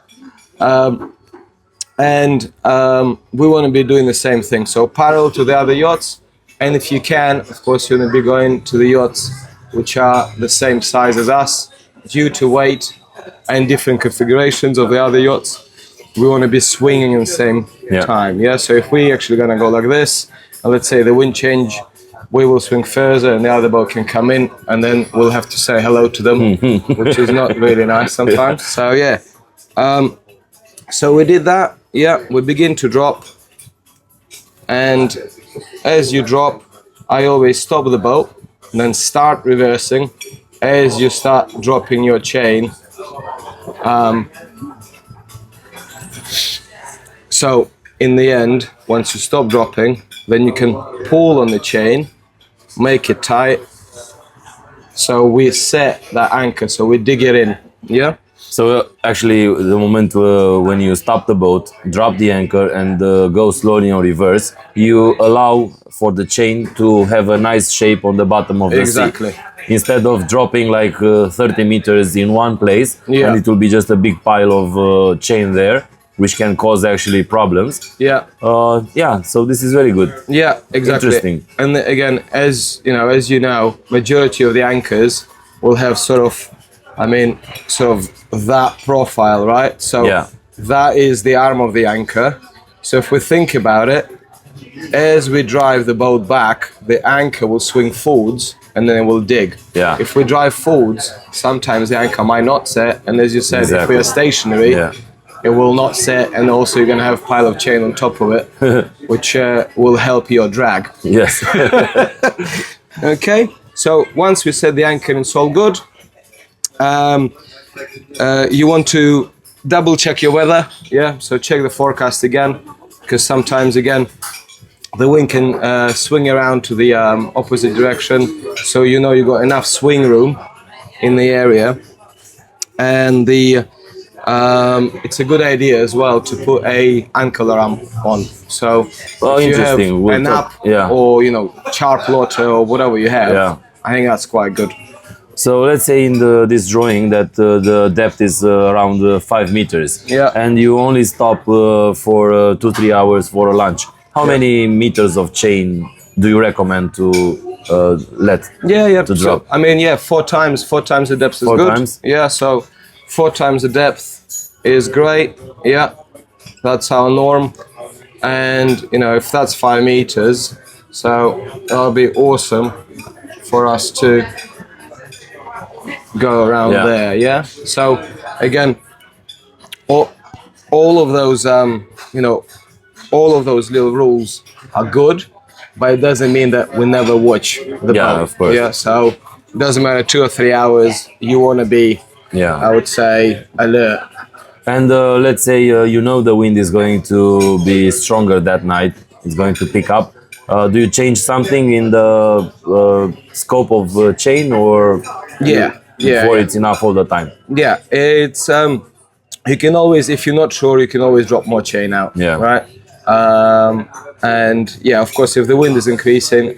We want to be doing the same thing. So parallel to the other yachts. And if you can, of course, you want to be going to the yachts which are the same size as us due to weight and different configurations of the other yachts. We want to be swinging in the same time. Yeah. So if we actually going to go like this, and let's say the wind change, we will swing further and the other boat can come in and then we'll have to say hello to them, which is not really nice sometimes. So yeah. So we did that. Yeah. We begin to drop. And as you drop, I always stop the boat and then start reversing. As you start dropping your chain, so in the end, once you stop dropping, then you can pull on the chain, make it tight. So we set that anchor, so we dig it in, yeah?
So actually, the moment when you stop the boat, drop the anchor and go slowly on reverse, you allow for the chain to have a nice shape on the bottom of the sea. Instead of dropping like 30 meters in one place, and it will be just a big pile of chain there, which can cause actually problems. Yeah. So this is very good. Yeah, exactly. Interesting.
And again, as you know, majority of the anchors will have sort of that profile, right? So that is the arm of the anchor. So if we think about it, as we drive the boat back, the anchor will swing forwards and then it will dig. Yeah. If we drive forwards, sometimes the anchor might not set, and as you said, if we are stationary, it will not set, and also you're going to have a pile of chain on top of it, which will help your drag.
Yes.
Okay, so once we set the anchor and it's all good, you want to double check your weather. Yeah, so check the forecast again, because sometimes again the wind can swing around to the opposite direction, so you know you got enough swing room in the area. And it's a good idea as well to put a ankle alarm on. So if you have an app or chart plotter or whatever you have, I think that's quite good.
So let's say in this drawing that the depth is around 5 meters, and you only stop for 2-3 hours for a lunch. How many meters of chain do you recommend to let to drop?
So, 4 times the depth is
4
good.
Times?
Yeah, so 4 times the depth is great. Yeah, that's our norm. And if that's 5 meters, so that'll be awesome for us to go around there. Yeah. So again, all of those all of those little rules are good, but it doesn't mean that we never watch the boat.
Of course.
Yeah, so it doesn't matter 2 or 3 hours. You want to be, I would say, alert.
And let's say the wind is going to be stronger that night. It's going to pick up. Do you change something in the scope of chain, or it's enough all the time? Yeah,
it's you can always, if you're not sure, you can always drop more chain out. Yeah. Right. And of course, if the wind is increasing,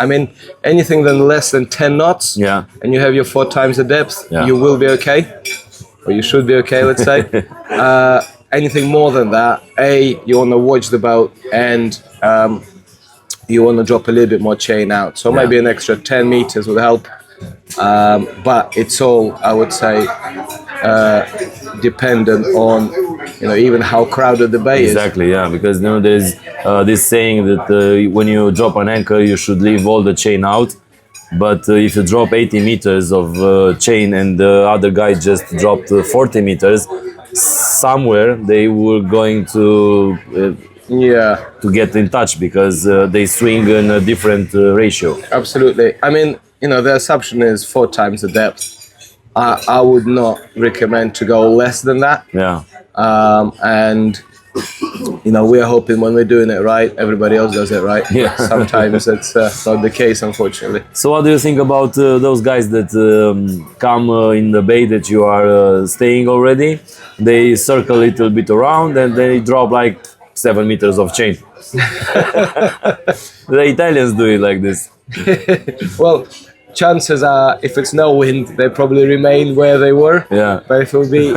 anything less than 10 knots, and you have your 4 times the depth, you will be okay, or you should be okay, let's say. Anything more than that, you want to watch the boat, and you want to drop a little bit more chain out. So maybe an extra 10 meters would help. But it's all, I would say, dependent on even how crowded the bay is.
Exactly, because there's this saying that when you drop an anchor, you should leave all the chain out, But if you drop 80 meters of chain and the other guy just dropped 40 meters, somewhere they were going to get in touch because they swing in a different ratio.
Absolutely. I mean, you know, the assumption is 4 times the depth. I would not recommend to go less than that.
Yeah.
And you know, we're hoping when we're doing it right, everybody else does it right.
Yeah.
Sometimes it's not the case, unfortunately.
So what do you think about those guys that come in the bay that you are staying already? They circle a little bit around and they drop like 7 meters of chain. The Italians do it like this.
Well, chances are, if it's no wind, they probably remain where they were.
Yeah.
But if it will be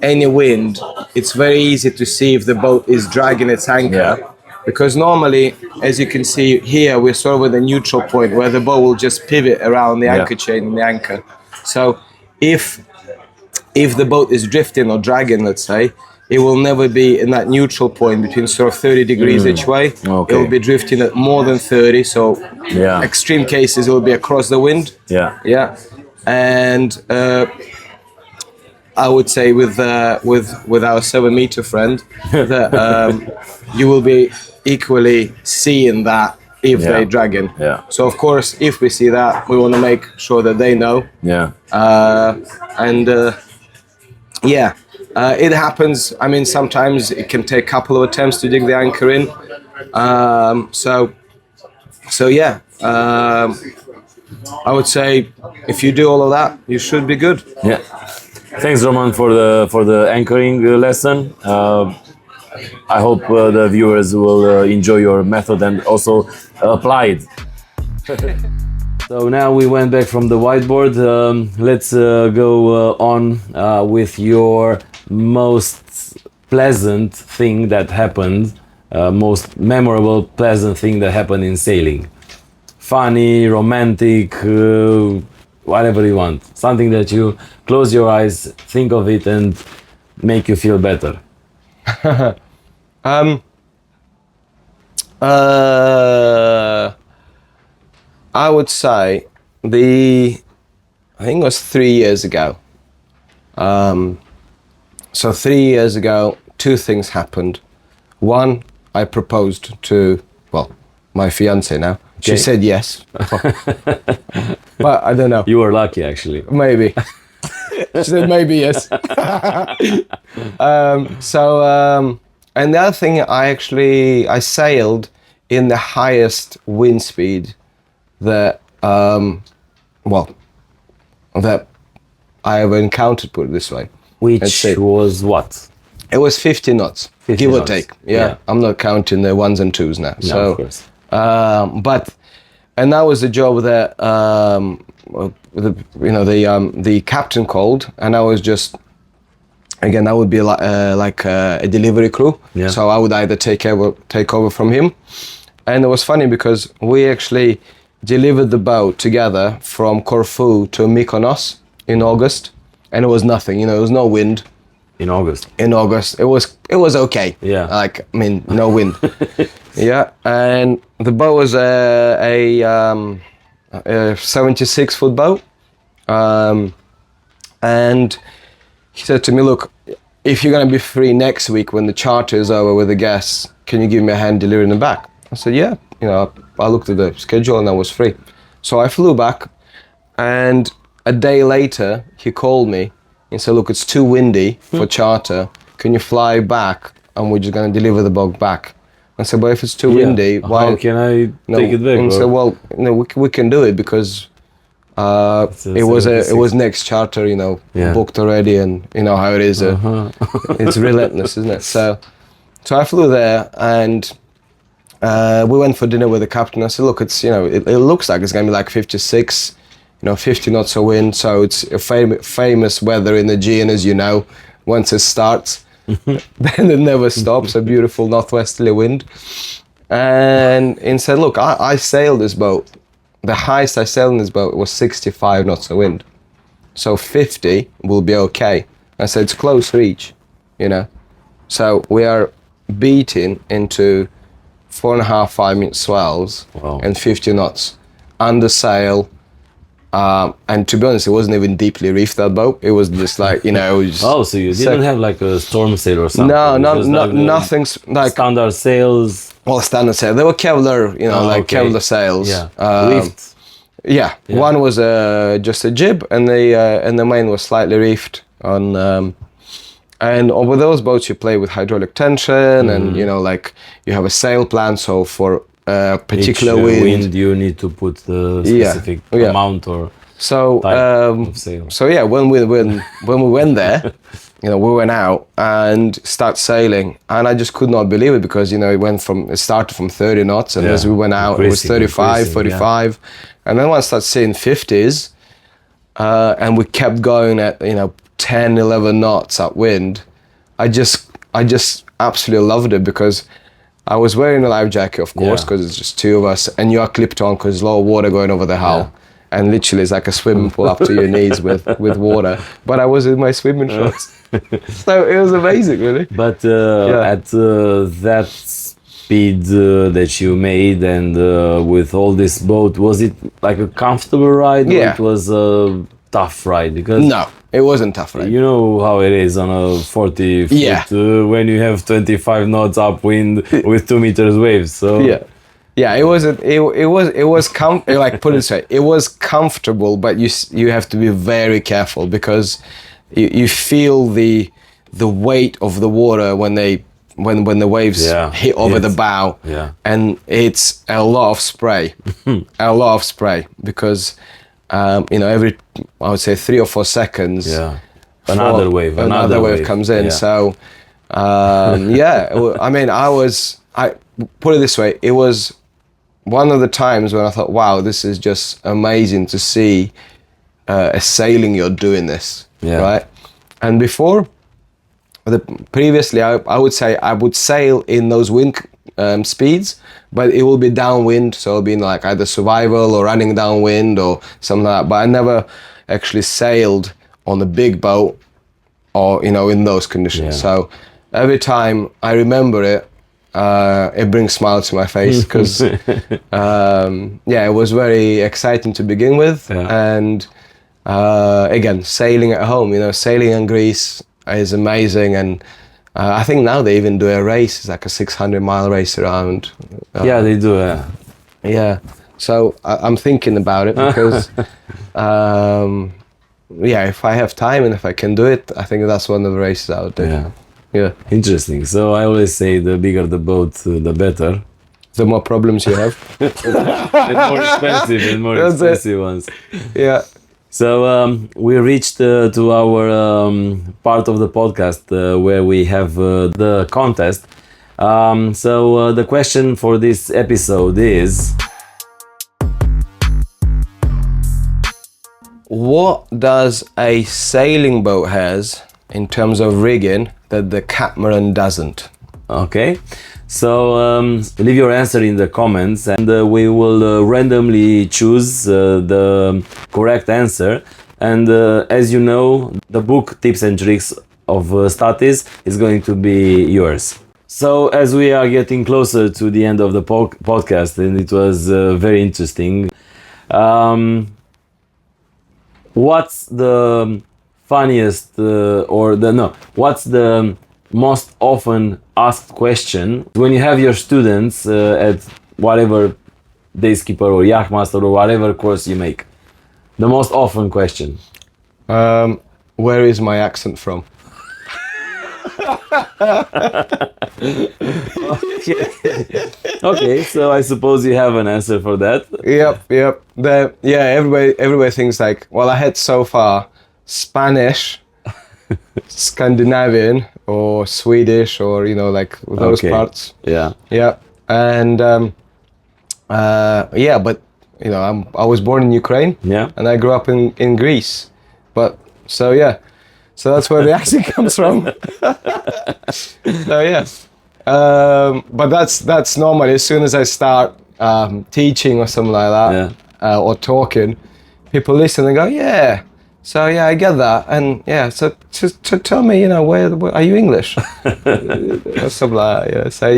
any wind, it's very easy to see if the boat is dragging its anchor.
Yeah.
Because normally, as you can see here, we're sort of at the neutral point where the boat will just pivot around the anchor chain and the anchor. So if the boat is drifting or dragging, let's say, it will never be in that neutral point between sort of 30 degrees each way.
Okay.
It will be drifting at more than 30, so
Yeah.
extreme cases it will be across the wind.
Yeah.
Yeah, and I would say with our 7-meter friend that you will be equally seeing that if they drag in.
Yeah.
So of course, if we see that, we want to make sure that they know.
Yeah.
It happens. I mean, sometimes it can take a couple of attempts to dig the anchor in. I would say if you do all of that, you should be good.
Yeah. Thanks, Roman, for the anchoring lesson. I hope the viewers will enjoy your method and also apply it. So now we went back from the whiteboard. Let's go on with your most pleasant thing that happened, most memorable pleasant thing that happened in sailing. Funny, romantic, whatever you want. Something that you close your eyes, think of it, and make you feel better.
I would say I think it was 3 years ago. So 3 years ago, 2 things happened. One, I proposed to, my fiance now. She said yes. But I don't know.
You were lucky, actually.
Maybe. She said maybe yes. And the other thing, I sailed in the highest wind speed that that I ever encountered, put it this way.
Which was what?
It was 50 knots,
50
give
knots.
or take. Yeah, I'm not counting the 1s and 2s now.
No,
So,
of course.
And that was the job that the captain called, and I was just, again, that would be like a delivery crew.
Yeah.
So I would either take over from him, and it was funny because we actually delivered the boat together from Corfu to Mykonos in August, and it was nothing. There was no wind.
In August.
It was okay.
Yeah.
No wind. Yeah, and the boat was a 76-foot boat, and he said to me, "Look, if you're gonna be free next week when the charter is over with the guests, can you give me a hand delivering them back?" I said, "Yeah." I looked at the schedule and I was free, so I flew back, and a day later he called me and said, "Look, it's too windy for charter. Can you fly back and we're just gonna deliver the boat back?" I said, "But if it's too windy, why
How can I take it back?"
And said, "Well, we can do it because it was next charter, booked already, and you know how it is. It's relentless, isn't it?" So I flew there, and we went for dinner with the captain. I said, "Look, it's it looks like it's gonna be like 56, 50 knots of wind. So it's a famous weather in the Aegean, as you know. Once it starts, then it never stops. A beautiful northwesterly wind." And he said, "Look, I sailed this boat. The highest I sailed in this boat was 65 knots of wind. So 50 will be okay." I said, "It's close reach, So we are beating into 4.5, 5 minute swells.
Wow.
And 50 knots. under sail. And to be honest, it wasn't even deeply reefed, that boat. It was just like, you know, it was just,
Oh, so you didn't have like a storm sail or something?
no,
It was
no,
like
nothing's like
standard sails.
well, standard sail. They were Kevlar, you know, like
okay.
Kevlar sails.
Yeah.
Reefed. Yeah. One was just a jib, and the main was slightly reefed on. And with those boats, you play with hydraulic tension, and you know, like you have a sail plan. So for particular
Each,
wind,
you need to put the specific amount or
so
type of sail.
so yeah, when we went there, you know, we went out and start sailing, and I just could not believe it, because you know it started from 30 knots, and as we went out it was 35, 45, and then once I started seeing 50s, and we kept going at, you know, 10, 11 knots at wind. I just absolutely loved it, because I was wearing a life jacket, of course, because it's just two of us, and you are clipped on because there's a lot of water going over the hull. And literally it's like a swimming pool up to your knees with water. But I was in my swimming shorts. So it was amazing, really.
But at that speed that you made, and with all this boat, was it like a comfortable ride? Or it was a tough ride? Because
no, it wasn't tough, right?
you know how it is on a 40 foot when you have 25 knots upwind with 2 meters waves. So
it wasn't. It was like, put it this way, it was comfortable, but you have to be very careful, because you feel the weight of the water when the waves hit over the bow, and it's a lot of spray, because you know, every, I would say 3 or 4 seconds,
another wave
comes in. So I mean, I put it this way, it was one of the times when I thought, wow, this is just amazing to see a sailing you're doing this, right? And before, previously, I would say I would sail in those wind speeds, but it will be downwind, so it'll be like either survival or running downwind or something like that. But I never actually sailed on a big boat, or, you know, in those conditions. So every time I remember it, it brings smiles to my face, because it was very exciting to begin with. And again, sailing at home, you know, sailing in Greece is amazing. And I think now they even do a race. It's like a 600-mile race around.
They do.
Yeah. So I'm thinking about it, because if I have time and if I can do it, I think that's one of the races I would do. Yeah.
Interesting. So I always say the bigger the boat, the better.
The more problems you have.
and more expensive ones.
Yeah.
So we reached to our part of the podcast where we have the contest. So the question for this episode is:
what does a sailing boat has in terms of rigging that the catamaran doesn't?
Okay, so leave your answer in the comments, and we will randomly choose the correct answer. And as you know, the book Tips and Tricks of Studies is going to be yours. So as we are getting closer to the end of the podcast, and it was very interesting, what's the funniest what's the most often asked question when you have your students at whatever day skipper or yachtmaster or whatever course you make? The most often question.
Where is my accent from?
Okay, so I suppose you have an answer for that.
Yep. Everybody thinks like, well, I had so far Spanish, Scandinavian, or Swedish, or, you know, like those parts. Yeah. And but, you know, I was born in Ukraine. And I grew up in Greece. But so that's where the accent comes from. But that's normal. As soon as I start teaching or something like that, or talking, people listen and go, yeah. So I get that, and so to tell me, you know, where are you English? Or something like that. So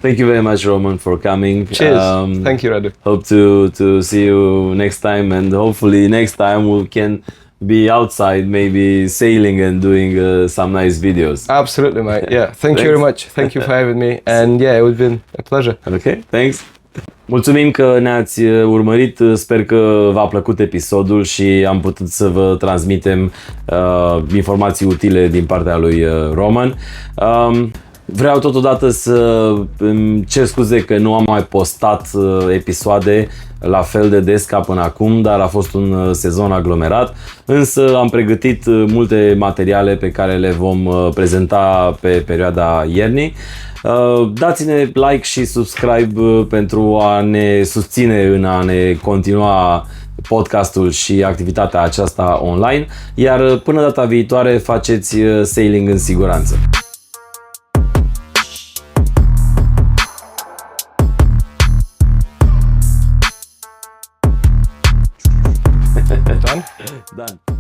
Thank you very much, Roman, for coming.
Cheers. Thank you, Radu.
Hope to see you next time, and hopefully next time we can be outside, maybe sailing and doing some nice videos.
Absolutely, mate. Yeah. Thank you very much. Thank you for having me. And yeah, it would been a pleasure.
Okay, thanks. Mulțumim că ne-ați urmărit, sper că v-a plăcut episodul și am putut să vă transmitem informații utile din partea lui Roman. Vreau totodată să îmi cer scuze că nu am mai postat episoade la fel de des ca până acum, dar a fost un sezon aglomerat, însă am pregătit multe materiale pe care le vom prezenta pe perioada iernii. Dați-ne like și subscribe pentru a ne susține în a ne continua podcastul și activitatea aceasta online, iar până data viitoare faceți sailing în siguranță.
Done?
Done.